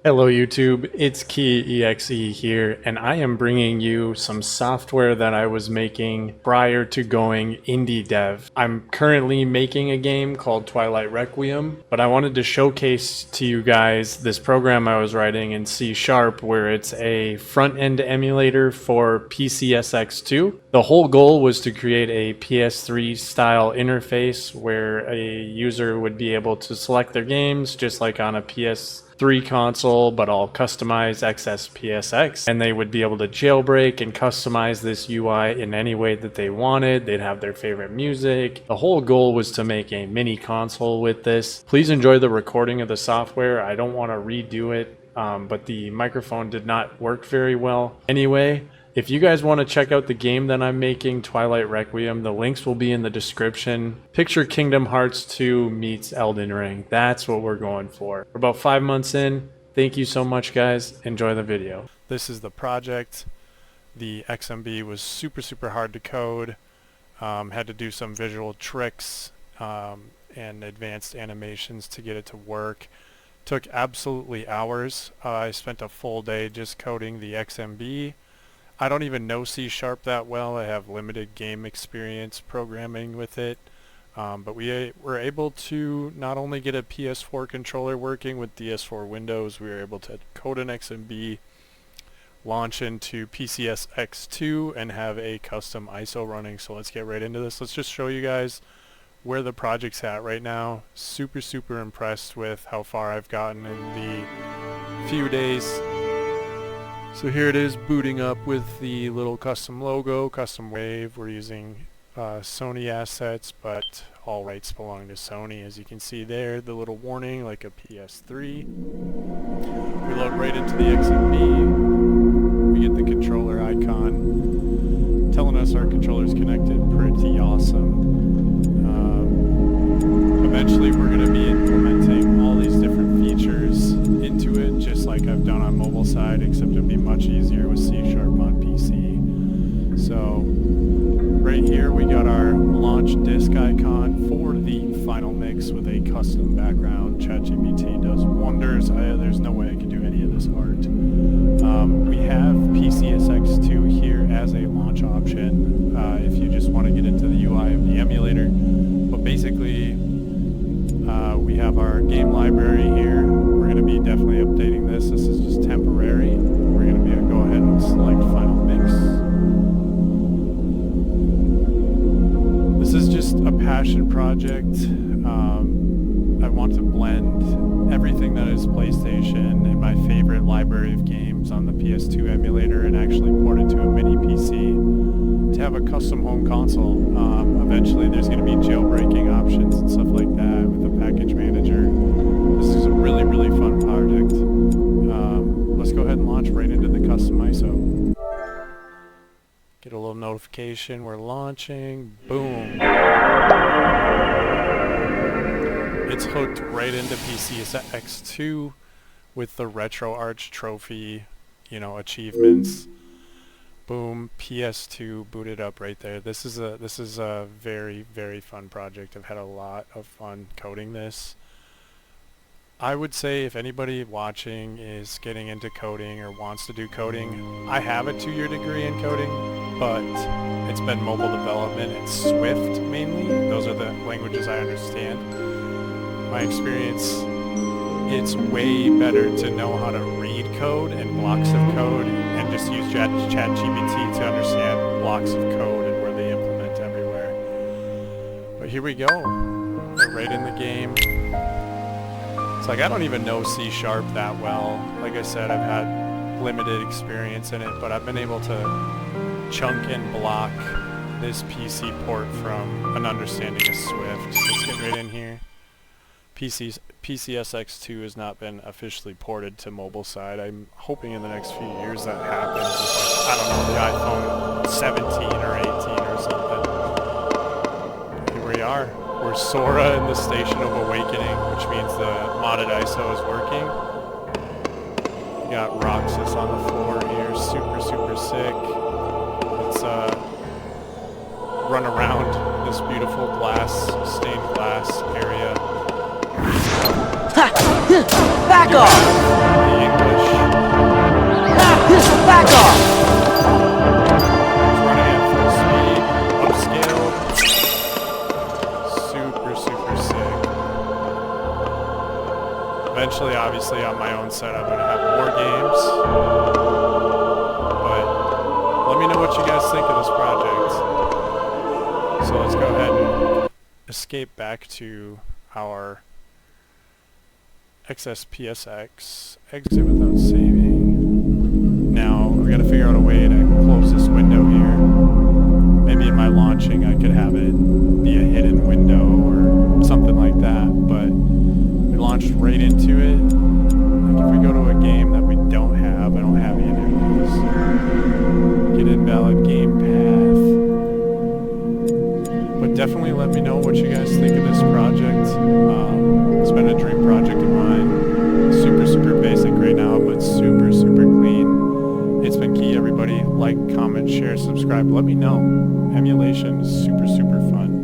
Hello YouTube, it's KeyExe here, and I am bringing you some software that I was making prior to going indie dev. I'm currently making a game called Twilight Requiem, but I wanted to showcase to you guys this program I was writing in C# where it's a front-end emulator for PCSX2. The whole goal was to create a PS3-Style interface where a user would be able to select their games just like on a PS3 console, but all customized PSX, and they would be able to jailbreak and customize this UI in any way that they wanted. They'd have their favorite music. The whole goal was to make a mini console with this. Please enjoy the recording of the software. I don't want to redo it, but the microphone did not work very well. Anyway, if you guys want to check out the game that I'm making, Twilight Requiem, the links will be in the description. Picture Kingdom Hearts 2 meets Elden Ring. That's what we're going for. We're about 5 months in. Thank you so much, guys. Enjoy the video. This is the project. The XMB was super hard to code. Had to do some visual tricks and advanced animations to get it to work. Took absolutely hours. I spent a full day just coding the XMB. I don't even know C# that well. I have limited game experience programming with it. But we were able to not only get a PS4 controller working with DS4 Windows, we were able to code an XMB, launch into PCSX2, and have a custom ISO running. So let's get right into this. Let's just show you guys where the project's at right now. Super impressed with how far I've gotten in the few days. So here it is booting up with the little custom logo, custom wave. We're using Sony assets, but all rights belong to Sony. As you can see there, the little warning like a PS3. We load right into the XMB. We get the controller icon telling us our controller's connected. Pretty awesome. Eventually we're going to be implementing all these different features into it, just like I've done on mobile side, except it'll be much easier with C# on PC. So right here we got our launch disk icon for the final mix with a custom background. ChatGPT does wonders. There's no way I could do any of this art. We have PCSX2 here as a launch option if you just want to get into the UI of the emulator. But basically we have our game library here. We're going to be definitely updating this. This is just temporary. We're going to go ahead and select final mix. This is just a passion project. I want to blend everything that is PlayStation and my favorite library of games on the PS2 emulator and actually port it to a mini PC to have a custom home console. Eventually there's going to be jailbreaking options and stuff like that with the package manager. This is a really fun project. Let's go ahead and launch right into the custom ISO. Get a little notification, we're launching. Boom. It's hooked right into PCSX2 with the Retro Arch trophy, achievements. Boom, PS2 booted up right there. This is a very fun project. I've had a lot of fun coding this. I would say if anybody watching is getting into coding or wants to do coding, I have a 2-year degree in coding, but it's been mobile development and Swift mainly. Those are the languages I understand. My experience, it's way better to know how to read code and blocks of code and just use ChatGPT to understand blocks of code and where they implement everywhere. But here we go. We're right in the game. It's like I don't even know C# that well. Like I said, I've had limited experience in it, but I've been able to chunk and block this PC port from an understanding of Swift. Let's get right in here. PCSX2 has not been officially ported to mobile side. I'm hoping in the next few years that happens. With I don't know, the iPhone 17 or 18 or something. Here we are. We're Sora in the Station of Awakening, which means the modded ISO is working. We got Roxas on the floor here, super sick. Let's run around this beautiful stained glass area. Back off! own setup and have more games. But let me know what you guys think of this project. So let's go ahead and escape back to our XSPSX, exit without saving. Now we got to figure out a way to close this window here. Maybe in my launching I could have it be a hidden window or something like that, but we launched right into it. Like if we go to a game that we don't have, I don't have either of these. Get invalid game path. But definitely let me know what you guys think of this project. It's been a dream project of mine. Super, super basic right now, but super, super clean. It's been key, everybody. Like, comment, share, subscribe. Let me know. Emulation is super, super fun.